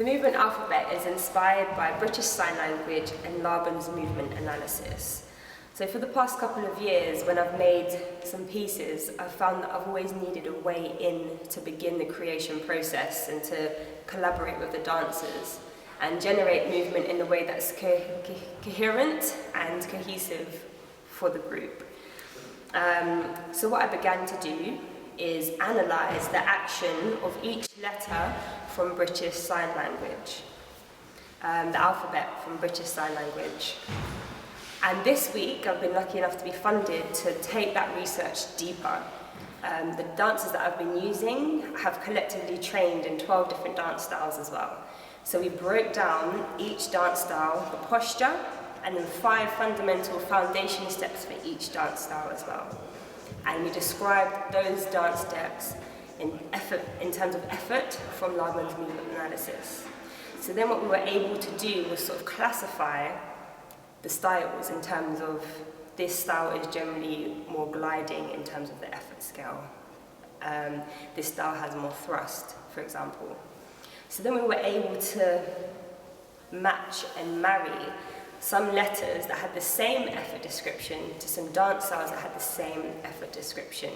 The movement alphabet is inspired by British Sign Language and Laban's movement analysis. So for the past couple of years, when I've made some pieces, I've found that I've always needed a way in to begin the creation process and to collaborate with the dancers and generate movement in a way that's coherent and cohesive for the group. So what I began to do is analyse the action of each letter from British Sign Language, the alphabet from British Sign Language. And this week I've been lucky enough to be funded to take that research deeper. The dancers that I've been using have collectively trained in 12 different dance styles as well. So we broke down each dance style, the posture, and then 5 fundamental foundation steps for each dance style as well. And we described those dance steps in terms of effort from Laban's movement analysis. So then what we were able to do was sort of classify the styles in terms of this style is generally more gliding in terms of the effort scale. This style has more thrust, for example. So then we were able to match and marry some letters that had the same effort description to some dance styles that had the same effort description,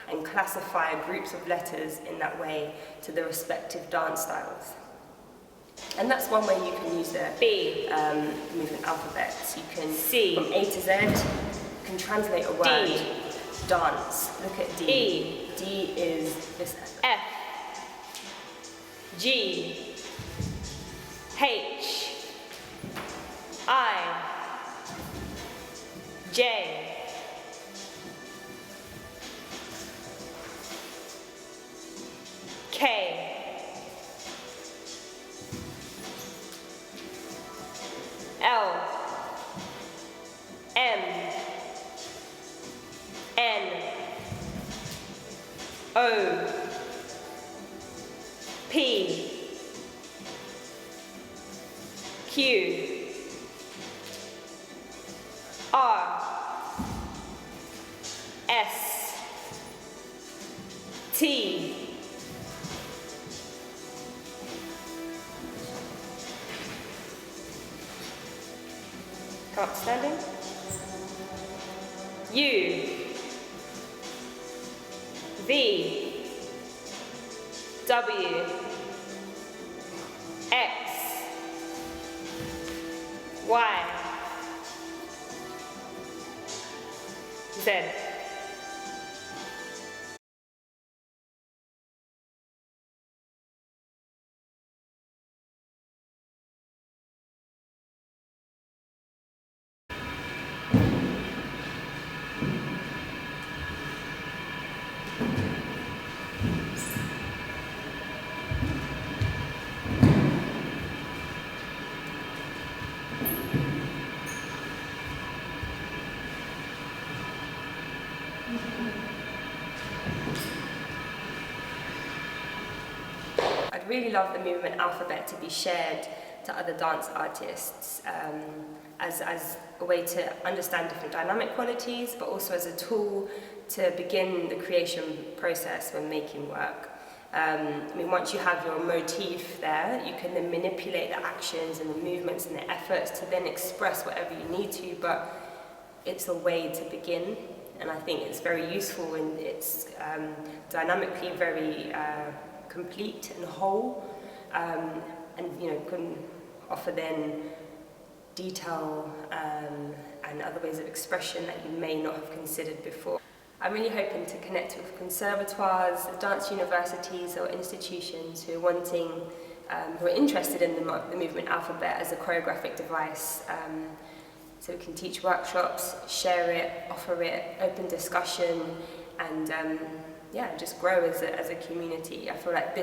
and classify groups of letters in that way to the respective dance styles. And that's one way you can use the movement alphabet. So you can, C, from A to Z, you can translate a word. D. Dance. Look at D. E. D is this. F. G. H. I. J. K. L. M. N. O. P. Q. R. S. T. Standing. U. V. W. X. Y. Z. I'd really love the movement alphabet to be shared to other dance artists as a way to understand different dynamic qualities, but also as a tool to begin the creation process when making work. Once you have your motif there, you can then manipulate the actions and the movements and the efforts to then express whatever you need to, but it's a way to begin, and I think it's very useful and it's dynamically very complete and whole, and can offer then detail and other ways of expression that you may not have considered before. I'm really hoping to connect with conservatoires, dance universities or institutions who are interested in the movement alphabet as a choreographic device. So we can teach workshops, share it, offer it, open discussion, and just grow as a community. I feel like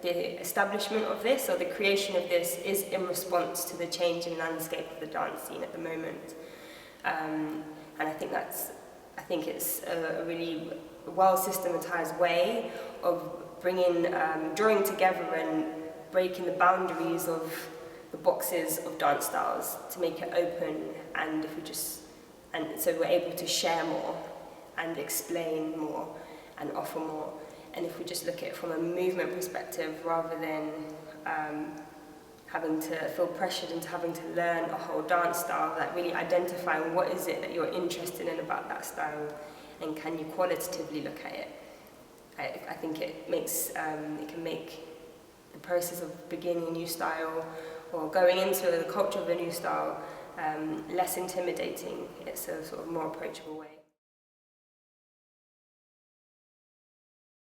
the establishment of this, or the creation of this, is in response to the changing landscape of the dance scene at the moment. And I think it's a really well systematized way of drawing together and breaking the boundaries of the boxes of dance styles to make it open, and so we're able to share more and explain more and offer more. And if we just look at it from a movement perspective rather than having to feel pressured into having to learn a whole dance style, like really identifying what is it that you're interested in about that style, and can you qualitatively look at it. I think it can make the process of beginning a new style or going into the culture of a new style less intimidating. It's a sort of more approachable way.